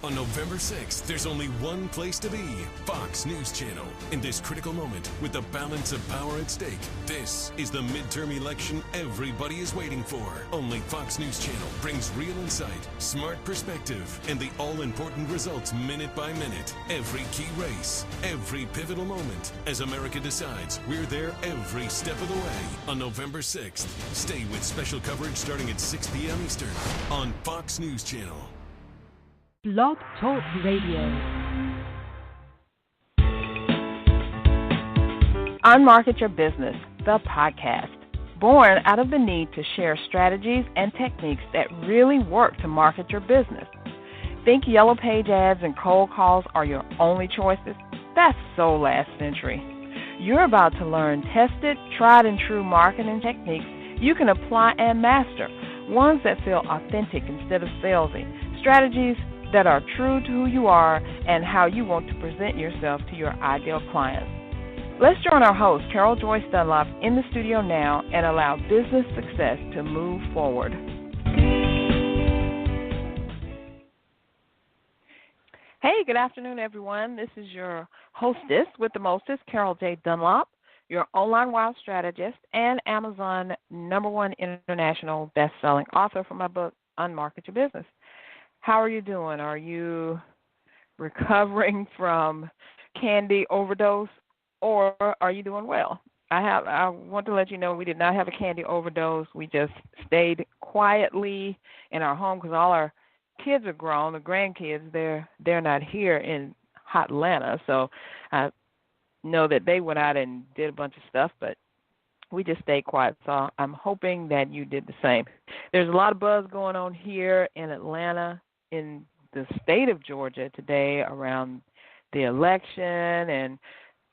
On November 6th, there's only one place to be, Fox News Channel. In this critical moment, with the balance of power at stake, this is the midterm election everybody is waiting for. Only Fox News Channel brings real insight, smart perspective, and the all-important results minute by minute. Every key race, every pivotal moment. As America decides, we're there every step of the way. On November 6th, stay with special coverage starting at 6 p.m. Eastern on Fox News Channel. Blog Talk Radio. Unmarket Your Business, the podcast. Born out of the need to share strategies and techniques that really work to market your business. Think yellow page ads and cold calls are your only choices? That's so last century. You're about to learn tested, tried and true marketing techniques you can apply and master. Ones that feel authentic instead of salesy. Strategies that are true to who you are and how you want to present yourself to your ideal clients. Let's join our host, Carol Joyce Dunlop, in the studio now and allow business success to move forward. Hey, good afternoon, everyone. This is your hostess with the mostest, Carol J. Dunlop, your online wild strategist and Amazon #1 international best-selling author for my book, Unmarket Your Business. How are you doing? Are you recovering from candy overdose, or are you doing well? I want to let you know we did not have a candy overdose. We just stayed quietly in our home because all our kids are grown. The grandkids, they're not here in hot Atlanta, so I know that they went out and did a bunch of stuff, but we just stayed quiet. So I'm hoping that you did the same. There's a lot of buzz going on here in Atlanta, in the state of Georgia today around the election and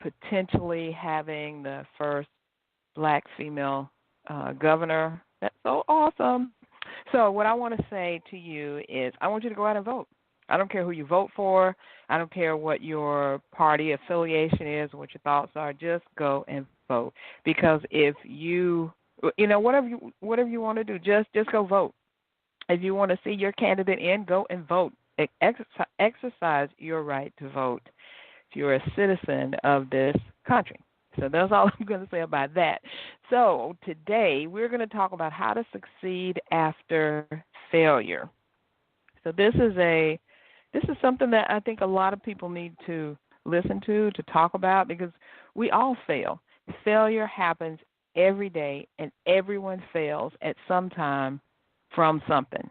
potentially having the first black female governor. That's so awesome. So what I want to say to you is I want you to go out and vote. I don't care who you vote for. I don't care what your party affiliation is or what your thoughts are. Just go and vote. Because if whatever you want to do, just go vote. If you want to see your candidate in, go and vote. Exercise your right to vote if you're a citizen of this country. So that's all I'm going to say about that. So today we're going to talk about how to succeed after failure. So this is something that I think a lot of people need to listen to talk about, because we all fail. Failure happens every day, and everyone fails at some time from something.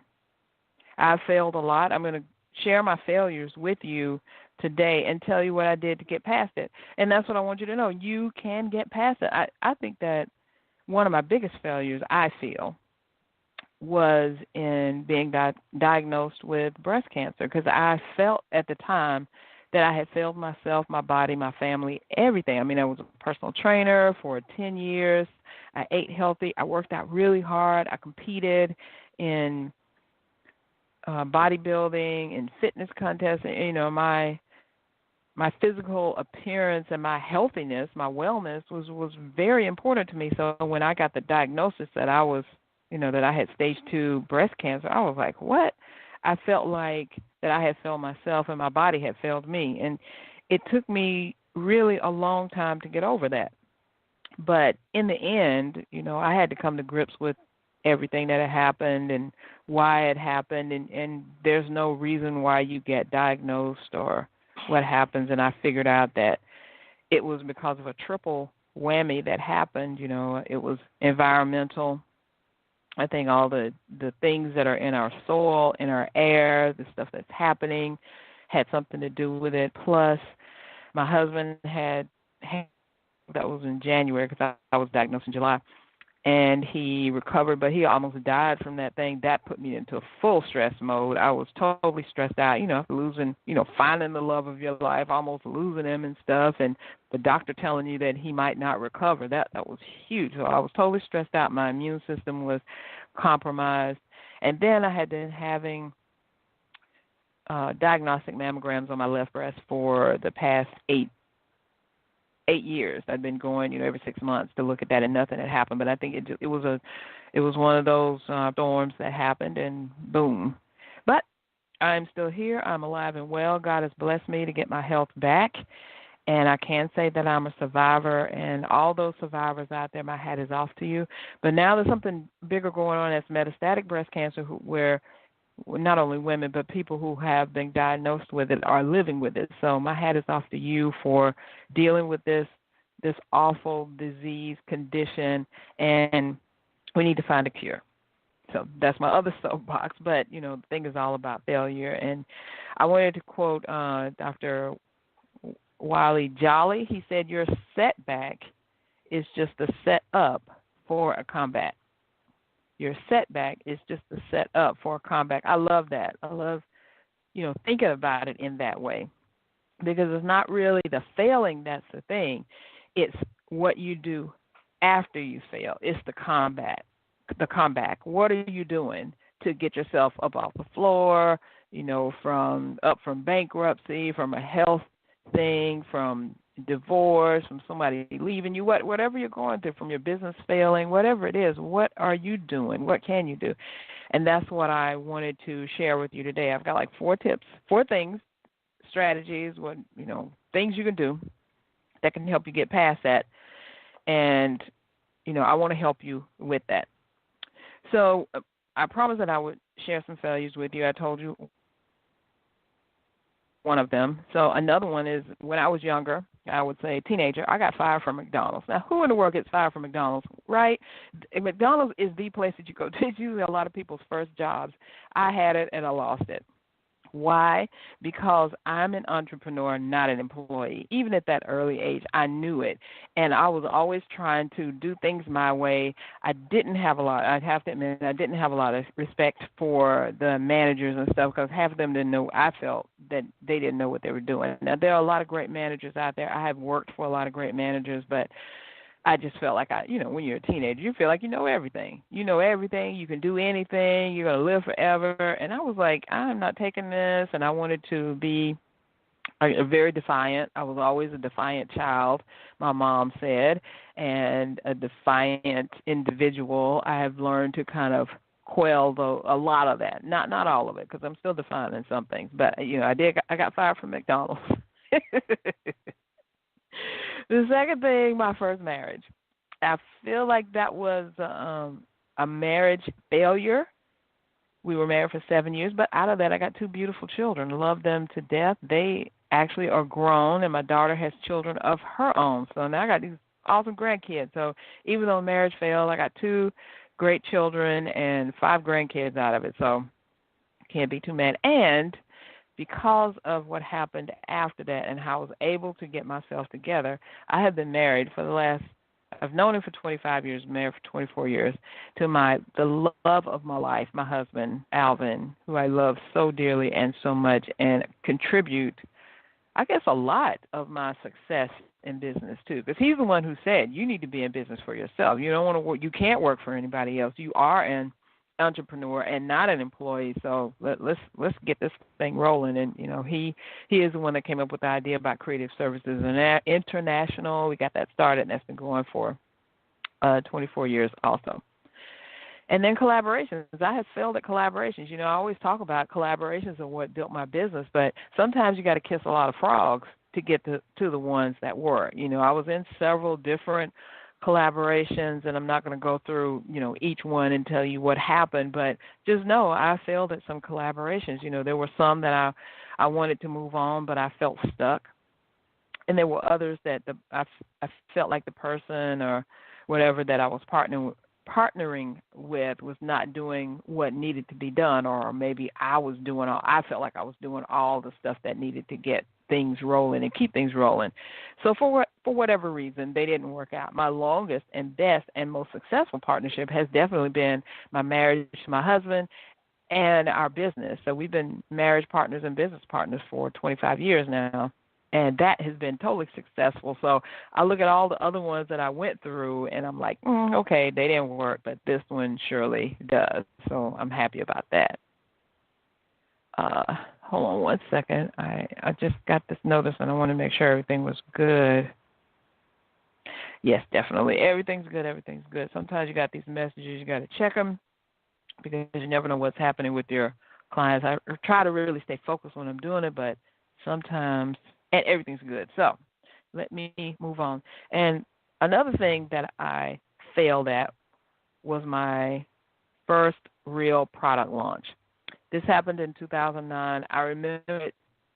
I've failed a lot. I'm going to share my failures with you today and tell you what I did to get past it. And that's what I want you to know. You can get past it. I think that one of my biggest failures, I feel, was in being diagnosed with breast cancer, because I felt at the time that I had failed myself, my body, my family, everything. I mean, I was a personal trainer for 10 years. I ate healthy. I worked out really hard. I competed in bodybuilding and fitness contests. And, my physical appearance and my healthiness, my wellness was very important to me. So when I got the diagnosis that I was, that I had stage 2 breast cancer, I was like, what? I felt like that I had failed myself and my body had failed me. And it took me really a long time to get over that. But in the end, I had to come to grips with everything that had happened and why it happened. And there's no reason why you get diagnosed or what happens. And I figured out that it was because of a triple whammy that happened. It was environmental. I think all the things that are in our soil, in our air, the stuff that's happening had something to do with it. Plus, my husband had that was in January, because I was diagnosed in July, and he recovered, but he almost died from that thing. That put me into a full stress mode. I was totally stressed out, losing, finding the love of your life, almost losing him and stuff, and the doctor telling you that he might not recover. That was huge. So I was totally stressed out. My immune system was compromised. And then I had been having diagnostic mammograms on my left breast for the past 8 years. I'd been going, every 6 months to look at that, and nothing had happened. But I think it was one of those storms that happened, and boom. But I'm still here. I'm alive and well. God has blessed me to get my health back. And I can say that I'm a survivor, and all those survivors out there, my hat is off to you. But now there's something bigger going on. That's metastatic breast cancer, where not only women but people who have been diagnosed with it are living with it. So my hat is off to you for dealing with this awful disease condition, and we need to find a cure. So that's my other soapbox. But, the thing is all about failure. And I wanted to quote Dr. Wiley Jolly. He said, your setback is just a set up for a comeback. Your setback is just a set up for a comeback. I love that. I love, thinking about it in that way, because it's not really the failing that's the thing. It's what you do after you fail. It's the comeback. What are you doing to get yourself up off the floor, from bankruptcy, from a health thing, from divorce, from somebody leaving you, whatever you're going through, from your business failing, whatever it is, what are you doing? What can you do? And that's what I wanted to share with you today. I've got like 4 tips, 4 things, strategies, things you can do that can help you get past that. And, I want to help you with that. So I promised that I would share some failures with you. I told you one of them. So another one is when I was younger, I would say teenager, I got fired from McDonald's. Now, who in the world gets fired from McDonald's, right? McDonald's is the place that you go to. It's usually a lot of people's first jobs. I had it and I lost it. Why? Because I'm an entrepreneur, not an employee. Even at that early age, I knew it. And I was always trying to do things my way. I'd have to admit, I didn't have a lot of respect for the managers and stuff, because half of them didn't know. I felt that they didn't know what they were doing. Now, there are a lot of great managers out there. I have worked for a lot of great managers, but I just felt like when you're a teenager, you feel like you know everything. You know everything. You can do anything. You're going to live forever. And I was like, I'm not taking this. And I wanted to be very defiant. I was always a defiant child, my mom said, and a defiant individual. I have learned to kind of quell a lot of that. Not all of it, because I'm still defiant in some things. But, I got fired from McDonald's. The second thing, my first marriage. I feel like that was a marriage failure. We were married for 7 years, but out of that, I got 2 beautiful children. Love them to death. They actually are grown, and my daughter has children of her own. So now I got these awesome grandkids. So even though marriage failed, I got 2 great children and 5 grandkids out of it. So can't be too mad. And because of what happened after that and how I was able to get myself together, I have been married I've known him for 25 years, married for 24 years, to the love of my life, my husband, Alvin, who I love so dearly and so much, and contribute, I guess, a lot of my success in business too. Because he's the one who said, you need to be in business for yourself. You don't want to work, you can't work for anybody else. You are an entrepreneur and not an employee, so let's get this thing rolling. And he is the one that came up with the idea about Creative Services and International. We got that started, and that's been going for 24 years also. And then collaborations. I have failed at collaborations. I always talk about collaborations and what built my business, but sometimes you got to kiss a lot of frogs to get to the ones that work. I was in several different collaborations, and I'm not going to go through, each one and tell you what happened, but just know I failed at some collaborations. There were some that I wanted to move on, but I felt stuck. And there were others that I felt like the person or whatever that I was partnering with was not doing what needed to be done, or maybe I felt like I was doing all the stuff that needed to get things rolling and keep things rolling. So for whatever reason, they didn't work out. My longest and best and most successful partnership has definitely been my marriage to my husband and our business. So we've been marriage partners and business partners for 25 years now, and that has been totally successful. So I look at all the other ones that I went through, and I'm like, okay, they didn't work, but this one surely does. So I'm happy about that. Hold on one second. I just got this notice, and I want to make sure everything was good. Yes, definitely. Everything's good. Everything's good. Sometimes you got these messages. You got to check them because you never know what's happening with your clients. I try to really stay focused when I'm doing it, but sometimes, and everything's good. So let me move on. And another thing that I failed at was my first real product launch. This happened in 2009. I remember it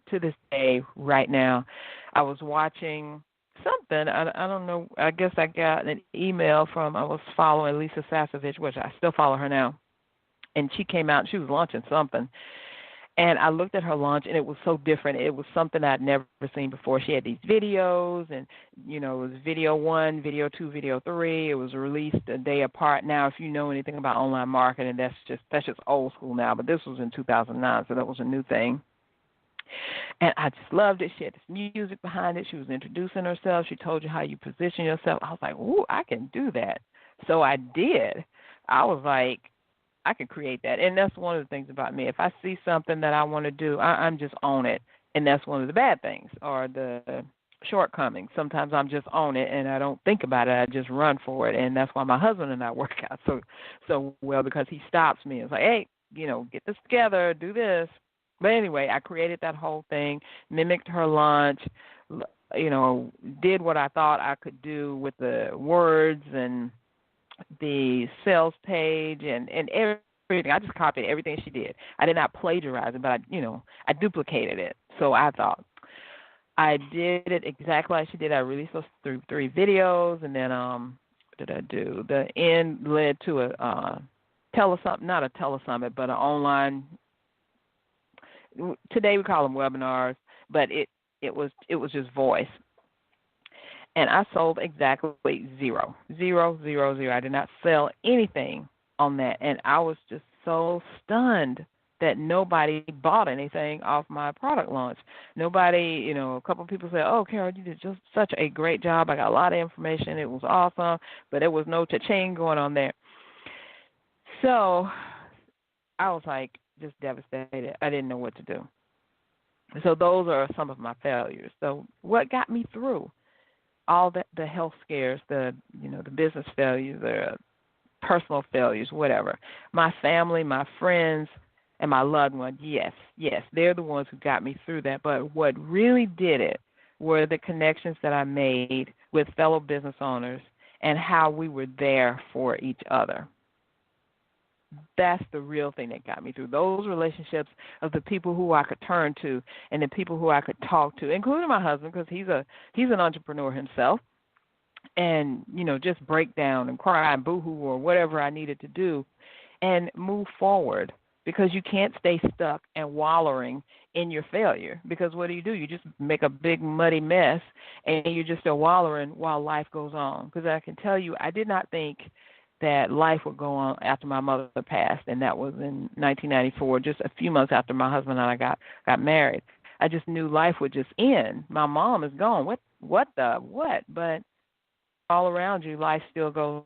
to this day right now. I was watching something. I don't know. I guess I got an email from, I was following Lisa Sasevich, which I still follow her now. And she came out and she was launching something. And I looked at her launch, and it was so different. It was something I'd never seen before. She had these videos, and, you know, it was video 1, video 2, video 3. It was released a day apart. Now, if you know anything about online marketing, that's just old school now. But this was in 2009, so that was a new thing. And I just loved it. She had this music behind it. She was introducing herself. She told you how you position yourself. I was like, ooh, I can do that. So I did. I was like, I can create that. And that's one of the things about me. If I see something that I want to do, I'm just on it. And that's one of the bad things or the shortcomings. Sometimes I'm just on it and I don't think about it. I just run for it. And that's why my husband and I work out so well, because he stops me. It's like, hey, you know, get this together, do this. But anyway, I created that whole thing, mimicked her launch, you know, did what I thought I could do with the words and the sales page and everything. I just copied everything she did. I did not plagiarize it, but I duplicated it. So I thought I did it exactly like she did. I released those three videos, and then what did I do? The end led to a not a telesummit, but an online. Today we call them webinars, but it was just voice. And I sold exactly zero. I did not sell anything on that. And I was just so stunned that nobody bought anything off my product launch. Nobody, a couple of people said, oh, Carol, you did just such a great job. I got a lot of information. It was awesome. But there was no cha-ching going on there. So I was like just devastated. I didn't know what to do. So those are some of my failures. So what got me through all the health scares, the business failures, the personal failures, whatever. My family, my friends, and my loved ones, yes, they're the ones who got me through that. But what really did it were the connections that I made with fellow business owners and how we were there for each other. That's the real thing that got me through. Those relationships of the people who I could turn to and the people who I could talk to, including my husband, because he's an entrepreneur himself, and just break down and cry and boo-hoo or whatever I needed to do and move forward, because you can't stay stuck and wallowing in your failure, because what do? You just make a big muddy mess and you're just still wallowing while life goes on. Because I can tell you, I did not think that life would go on after my mother passed, and that was in 1994, just a few months after my husband and I got married. I just knew life would just end. My mom is gone. What? But all around you, life still goes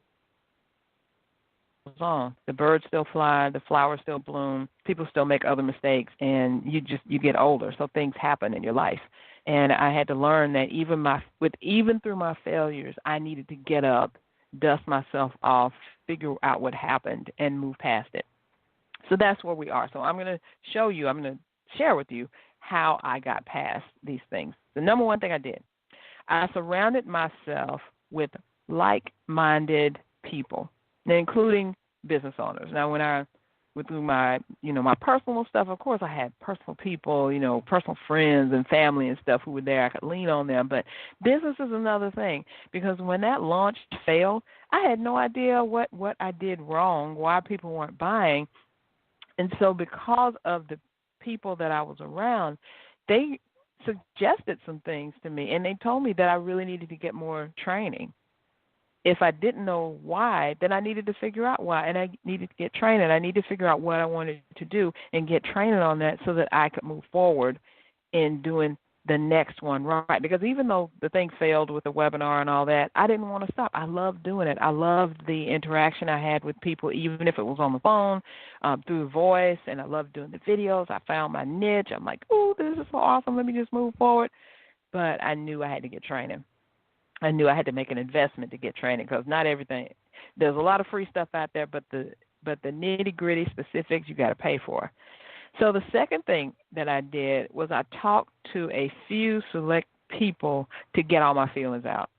on. The birds still fly, the flowers still bloom, people still make other mistakes, and you get older, so things happen in your life. And I had to learn that even through my failures, I needed to get up, dust myself off, figure out what happened, and move past it. So that's where we are. So I'm going to share with you how I got past these things. The number one thing I did, I surrounded myself with like-minded people, including business owners. Now, when I went through my personal stuff, of course I had personal people, personal friends and family and stuff who were there. I could lean on them. But business is another thing, because when that launch failed, I had no idea what I did wrong, why people weren't buying. And so because of the people that I was around, they suggested some things to me, and they told me that I really needed to get more training. If I didn't know why, then I needed to figure out why, and I needed to get training. I needed to figure out what I wanted to do and get training on that so that I could move forward in doing the next one right. Because even though the thing failed with the webinar and all that, I didn't want to stop. I loved doing it. I loved the interaction I had with people, even if it was on the phone, through voice, and I loved doing the videos. I found my niche. I'm like, ooh, this is so awesome. Let me just move forward. But I knew I had to get training. I knew I had to make an investment to get training, because not everything. There's a lot of free stuff out there, but the nitty-gritty specifics you got to pay for. So the second thing that I did was I talked to a few select people to get all my feelings out.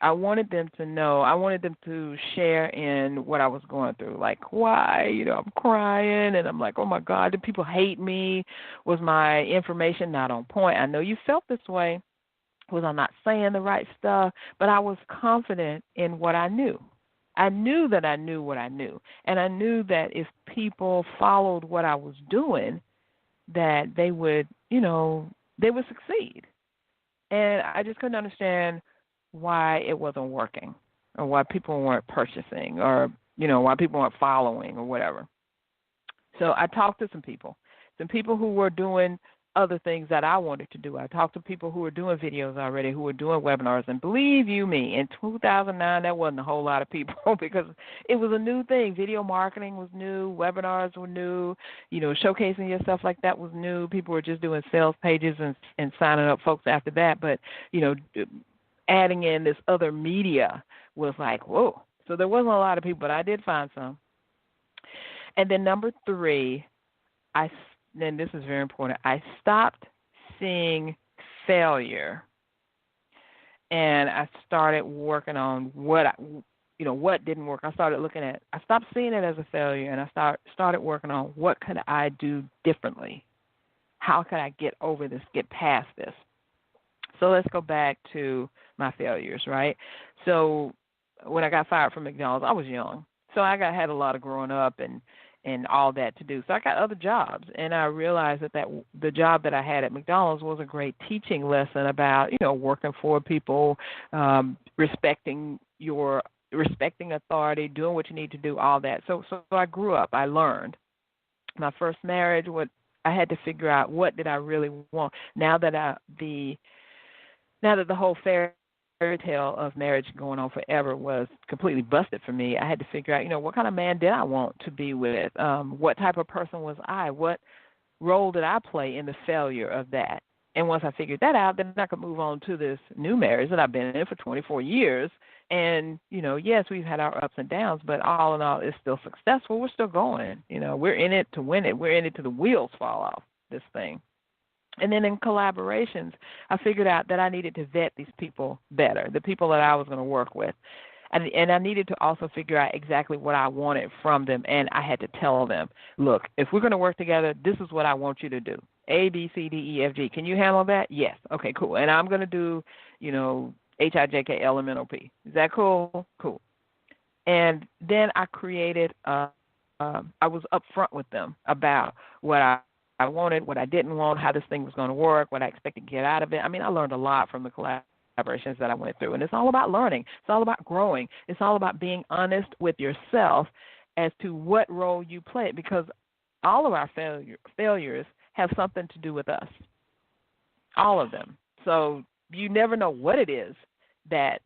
I wanted them to know, I wanted them to share in what I was going through. Like, why? I'm crying, and I'm like, oh, my God, do people hate me? Was my information not on point? I know you felt this way. Was I not saying the right stuff? But I was confident in what I knew. I knew that I knew what I knew, and I knew that if people followed what I was doing, that they would, they would succeed. And I just couldn't understand why it wasn't working, or why people weren't purchasing, or, why people weren't following, or whatever. So I talked to some people who were doing other things that I wanted to do. I talked to people who were doing videos already, who were doing webinars. And believe you me, in 2009, there wasn't a whole lot of people because it was a new thing. Video marketing was new. Webinars were new. Showcasing yourself like that was new. People were just doing sales pages and signing up folks after that. But, adding in this other media was like, whoa. So there wasn't a lot of people, but I did find some. And then number 3, then this is very important, I stopped seeing failure, and I started working on what didn't work. I stopped seeing it as a failure, and I started working on what could I do differently. How could I get over this, get past this? So let's go back to my failures, right? So when I got fired from McDonald's, I was young. So I had a lot of growing up and all that to do. So I got other jobs, and I realized that the job that I had at McDonald's was a great teaching lesson about, working for people, respecting authority, doing what you need to do, all that. So I grew up. I learned. My first marriage, I had to figure out what did I really want. Now that the whole fairy tale of marriage going on forever was completely busted for me, I had to figure out, what kind of man did I want to be with? What type of person was I? What role did I play in the failure of that? And once I figured that out, then I could move on to this new marriage that I've been in for 24 years. And, yes, we've had our ups and downs, but all in all, it's still successful. We're still going. We're in it to win it. We're in it till the wheels fall off this thing. And then in collaborations, I figured out that I needed to vet these people better, the people that I was going to work with. And I needed to also figure out exactly what I wanted from them, and I had to tell them, look, if we're going to work together, this is what I want you to do. A, B, C, D, E, F, G. Can you handle that? Yes. Okay, cool. And I'm going to do, H, I, J, K, L, M, N, O, P. Is that cool? Cool. And then I created, I was upfront with them about what I wanted, what I didn't want, how this thing was going to work, what I expected to get out of it. I mean, I learned a lot from the collaborations that I went through, and it's all about learning. It's all about growing. It's all about being honest with yourself as to what role you play, because all of our failures have something to do with us, all of them. So you never know what it is that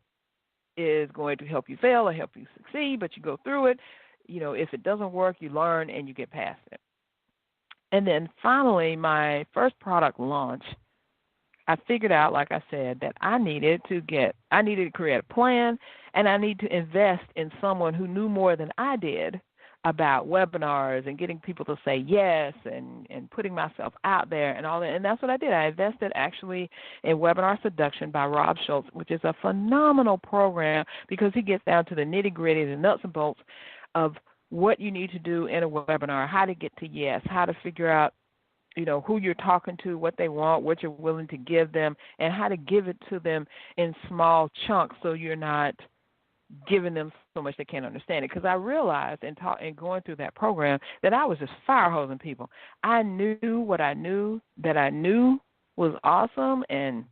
is going to help you fail or help you succeed, but you go through it. If it doesn't work, you learn and you get past it. And then finally, my first product launch, I figured out, like I said, that I needed to create a plan, and I need to invest in someone who knew more than I did about webinars and getting people to say yes and putting myself out there and all that. And that's what I did. I invested actually in Webinar Seduction by Rob Schultz, which is a phenomenal program because he gets down to the nitty-gritty, the nuts and bolts of what you need to do in a webinar, how to get to yes, how to figure out, who you're talking to, what they want, what you're willing to give them, and how to give it to them in small chunks so you're not giving them so much they can't understand it. Because I realized in going through that program that I was just fire hosing people. I knew what I knew that I knew was awesome, and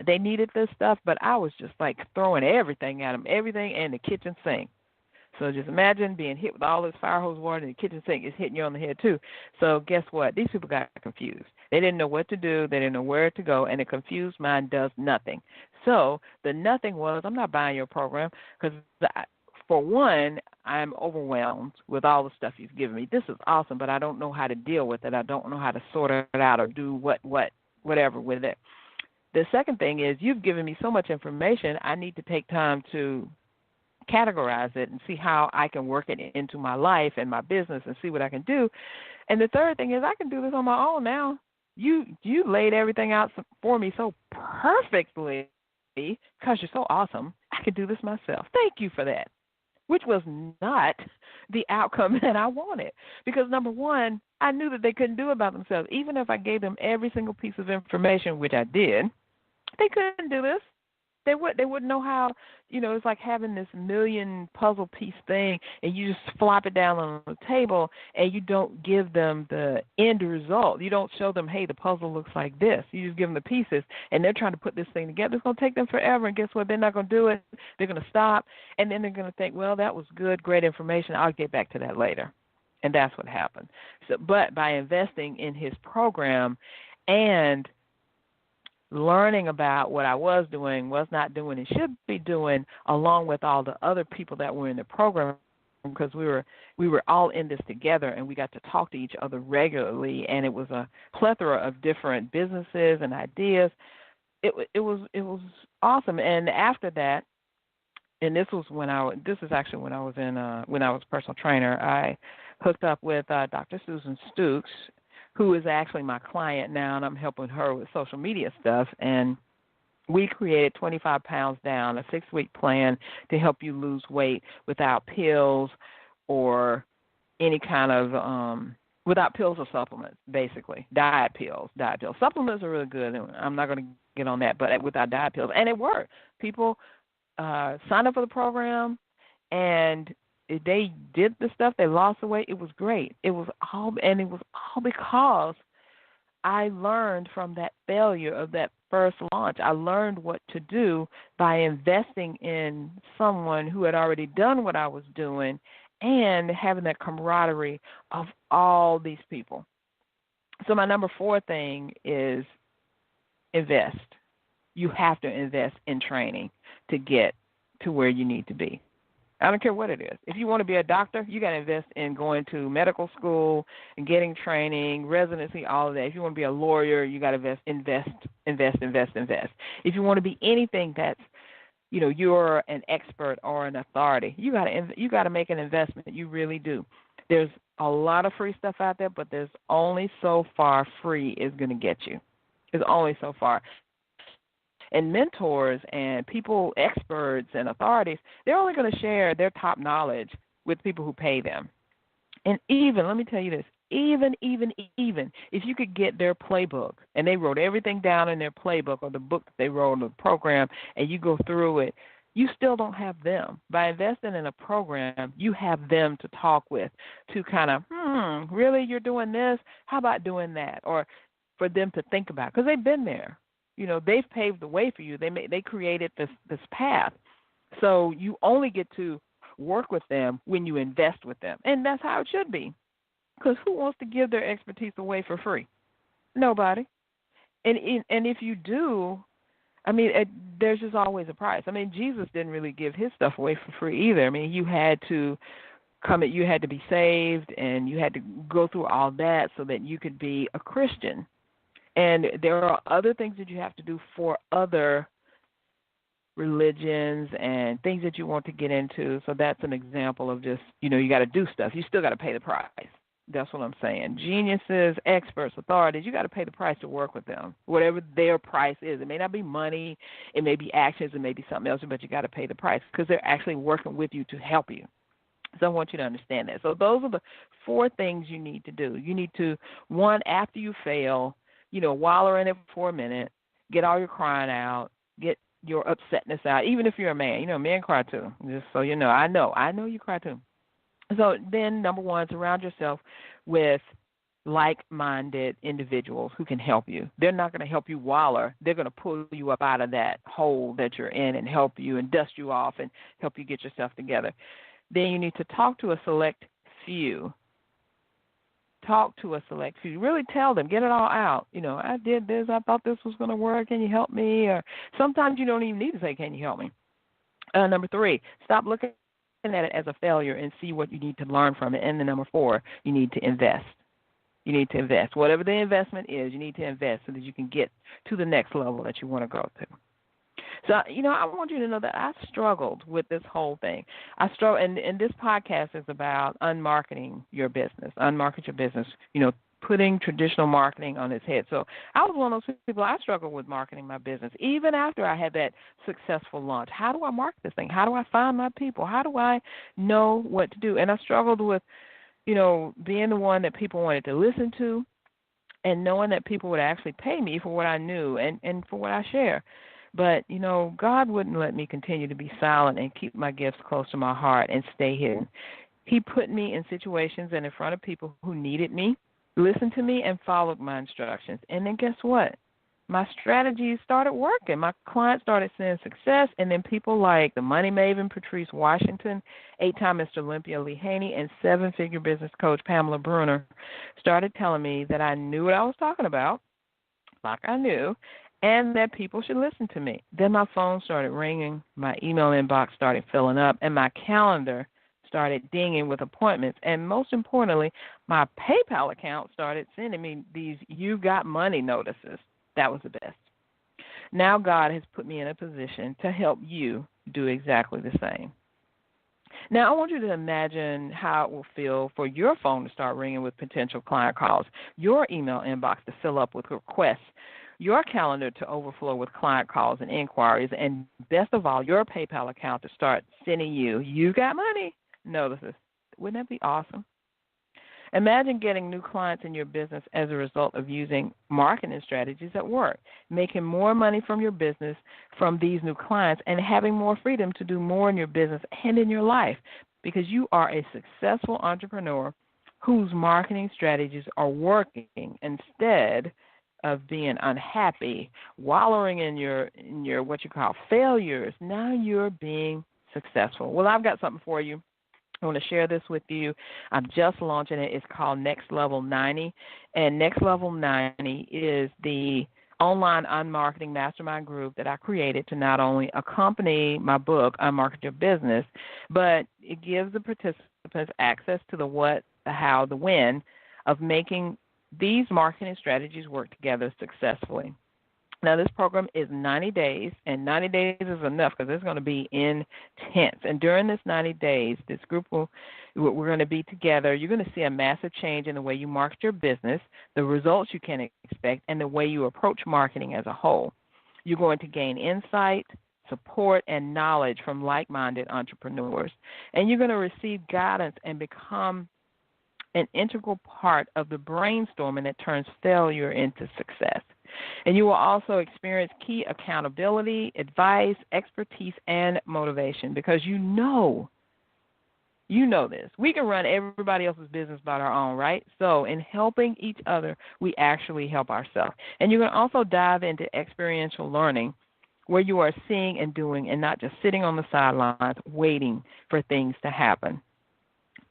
they needed this stuff, but I was just like throwing everything at them, everything in the kitchen sink. So just imagine being hit with all this fire hose water and the kitchen sink is hitting you on the head too. So guess what? These people got confused. They didn't know what to do. They didn't know where to go, and a confused mind does nothing. So the nothing was, I'm not buying your program because, for one, I'm overwhelmed with all the stuff you've given me. This is awesome, but I don't know how to deal with it. I don't know how to sort it out or do whatever with it. The second thing is you've given me so much information, I need to take time to categorize it and see how I can work it into my life and my business and see what I can do. And the third thing is I can do this on my own now. You laid everything out for me so perfectly because you're so awesome. I can do this myself. Thank you for that, which was not the outcome that I wanted. Because, number one, I knew that they couldn't do it by themselves. Even if I gave them every single piece of information, which I did, they couldn't do this. They wouldn't know how. It's like having this million puzzle piece thing, and you just flop it down on the table, and you don't give them the end result. You don't show them, hey, the puzzle looks like this. You just give them the pieces, and they're trying to put this thing together. It's going to take them forever, and guess what? They're not going to do it. They're going to stop, and then they're going to think, well, that was good, great information. I'll get back to that later. And that's what happened. But by investing in his program and learning about what I was doing, was not doing, and should be doing, along with all the other people that were in the program, because we were all in this together, and we got to talk to each other regularly, and it was a plethora of different businesses and ideas. It was awesome. And after that, and this is actually when I was a personal trainer, I hooked up with Dr. Susan Stooks, who is actually my client now, and I'm helping her with social media stuff. And we created 25 Pounds Down, a 6-week plan to help you lose weight without pills or any kind of without pills or supplements, basically. Diet pills. Supplements are really good, and I'm not going to get on that, but without diet pills. And it worked. People signed up for the program, and they did the stuff. They lost the weight. It was great. It was all because I learned from that failure of that first launch. I learned what to do by investing in someone who had already done what I was doing and having that camaraderie of all these people. So my number 4 thing is invest. You have to invest in training to get to where you need to be. I don't care what it is. If you want to be a doctor, you got to invest in going to medical school and getting training, residency, all of that. If you want to be a lawyer, you got to invest. If you want to be anything that's, you're an expert or an authority, you got to make an investment. You really do. There's a lot of free stuff out there, but there's only so far free is going to get you. There's only so far. And mentors and people, experts and authorities, they're only going to share their top knowledge with people who pay them. And even, let me tell you this, even if you could get their playbook, and they wrote everything down in their playbook or the book that they wrote in the program, and you go through it, you still don't have them. By investing in a program, you have them to talk with, to kind of, really, you're doing this? How about doing that? Or for them to think about, because they've been there. They've paved the way for you. They created this path. So you only get to work with them when you invest with them. And that's how it should be. Because who wants to give their expertise away for free? Nobody. And if you do, there's just always a price. Jesus didn't really give his stuff away for free either. You had to be saved, and you had to go through all that so that you could be a Christian. And there are other things that you have to do for other religions and things that you want to get into. So that's an example of just, you got to do stuff. You still got to pay the price. That's what I'm saying. Geniuses, experts, authorities, you got to pay the price to work with them, whatever their price is. It may not be money. It may be actions. It may be something else, but you got to pay the price because they're actually working with you to help you. So I want you to understand that. So those are the 4 things you need to do. You need to, 1, after you fail, wallow in it for a minute, get all your crying out, get your upsetness out, even if you're a man. Men cry too, just so you know. I know you cry too. So then, number 1, surround yourself with like-minded individuals who can help you. They're not going to help you wallow. They're going to pull you up out of that hole that you're in and help you and dust you off and help you get yourself together. Then you need to talk to a select few. Really tell them, get it all out. I did this, I thought this was going to work, can you help me? Or sometimes you don't even need to say, can you help me? Number 3, stop looking at it as a failure and see what you need to learn from it. And then number 4, you need to invest. Whatever the investment is, you need to invest so that you can get to the next level that you want to go to. So, I want you to know that I struggled with this whole thing. I struggle, and this podcast is about unmarketing your business, unmarket your business, putting traditional marketing on its head. So I was one of those people, I struggled with marketing my business, even after I had that successful launch. How do I market this thing? How do I find my people? How do I know what to do? And I struggled with, being the one that people wanted to listen to and knowing that people would actually pay me for what I knew and for what I share. But, God wouldn't let me continue to be silent and keep my gifts close to my heart and stay hidden. He put me in situations and in front of people who needed me, listened to me, and followed my instructions. And then guess what? My strategies started working. My clients started seeing success, and then people like the money maven Patrice Washington, 8-time Mr. Olympia Lee Haney, and 7-figure business coach Pamela Bruner started telling me that I knew what I was talking about, like I knew, and that people should listen to me. Then my phone started ringing, my email inbox started filling up, and my calendar started dinging with appointments. And most importantly, my PayPal account started sending me these "you got money" notices. That was the best. Now God has put me in a position to help you do exactly the same. Now, I want you to imagine how it will feel for your phone to start ringing with potential client calls, your email inbox to fill up with requests, your calendar to overflow with client calls and inquiries, and best of all, your PayPal account to start sending you got money notices. Wouldn't that be awesome? Imagine getting new clients in your business as a result of using marketing strategies at work, making more money from your business from these new clients, and having more freedom to do more in your business and in your life because you are a successful entrepreneur whose marketing strategies are working instead of being unhappy, wallowing in your what you call failures. Now you're being successful. Well, I've got something for you. I want to share this with you. I'm just launching it. It's called Next Level 90. And Next Level 90 is the online unmarketing mastermind group that I created to not only accompany my book, Unmarket Your Business, but it gives the participants access to the what, the how, the when of making these marketing strategies work together successfully. Now, this program is 90 days, and 90 days is enough because it's going to be intense. And during this 90 days, this group we're going to be together. You're going to see a massive change in the way you market your business, the results you can expect, and the way you approach marketing as a whole. You're going to gain insight, support, and knowledge from like-minded entrepreneurs. And you're going to receive guidance and become an integral part of the brainstorming that turns failure into success. And you will also experience key accountability, advice, expertise, and motivation because you know this. We can run everybody else's business by our own, right? So in helping each other, we actually help ourselves. And you can also dive into experiential learning where you are seeing and doing and not just sitting on the sidelines waiting for things to happen.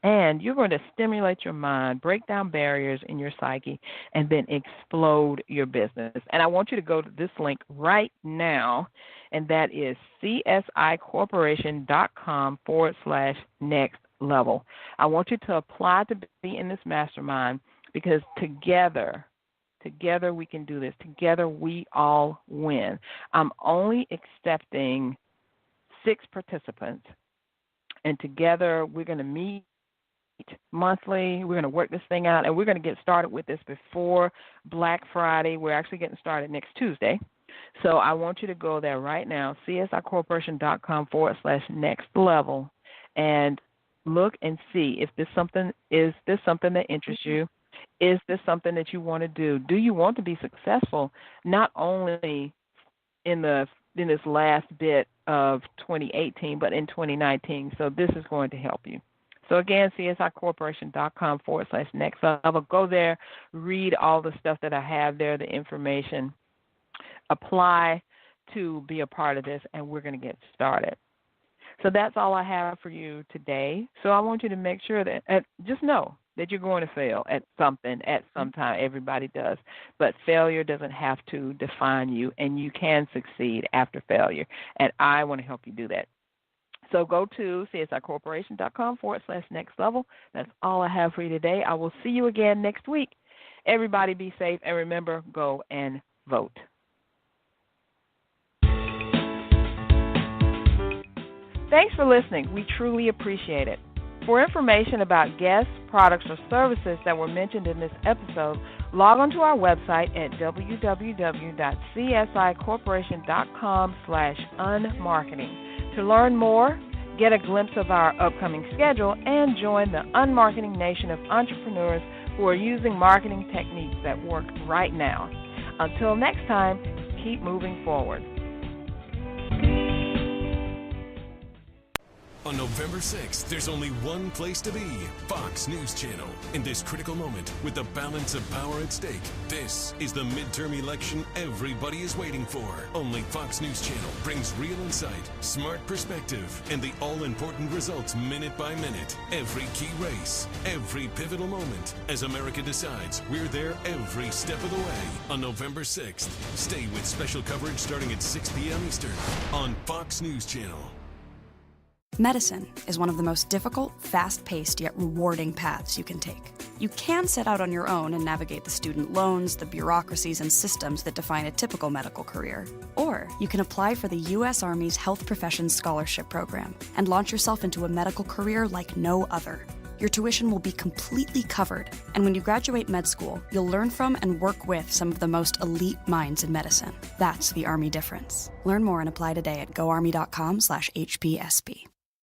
And you're going to stimulate your mind, break down barriers in your psyche, and then explode your business. And I want you to go to this link right now, and that is csicorporation.com/next-level. I want you to apply to be in this mastermind because together we can do this. Together we all win. I'm only accepting 6 participants, and together we're going to meet monthly. We're going to work this thing out, and we're going to get started with this before Black Friday. We're actually getting started next Tuesday. So I want you to go there right now, csicorporation.com/next-level, and look and see if is this something that interests you? Is this something that you want to do? Do you want to be successful not only in this last bit of 2018, but in 2019? So this is going to help you. So again, csicorporation.com/next-level. Go there, read all the stuff that I have there, the information. Apply to be a part of this, and we're going to get started. So that's all I have for you today. So I want you to make sure that, just know that you're going to fail at something at some time. Everybody does. But failure doesn't have to define you, and you can succeed after failure. And I want to help you do that. So go to csicorporation.com/next-level. That's all I have for you today. I will see you again next week. Everybody be safe, and remember, go and vote. listening. We truly appreciate it. For information about guests, products, or services that were mentioned in this episode, log on to our website at www.csicorporation.com/unmarketing. To learn more, get a glimpse of our upcoming schedule, and join the unmarketing nation of entrepreneurs who are using marketing techniques that work right now. Until next time, keep moving forward. On November 6th, there's only one place to be, Fox News Channel. In this critical moment, with the balance of power at stake, this is the midterm election everybody is waiting for. Only Fox News Channel brings real insight, smart perspective, and the all-important results minute by minute. Every key race, every pivotal moment. As America decides, we're there every step of the way. On November 6th, stay with special coverage starting at 6 p.m. Eastern on Fox News Channel. Medicine is one of the most difficult, fast-paced, yet rewarding paths you can take. You can set out on your own and navigate the student loans, the bureaucracies, and systems that define a typical medical career. Or you can apply for the U.S. Army's Health Professions Scholarship Program and launch yourself into a medical career like no other. Your tuition will be completely covered, and when you graduate med school, you'll learn from and work with some of the most elite minds in medicine. That's the Army difference. Learn more and apply today at goarmy.com/HPSP.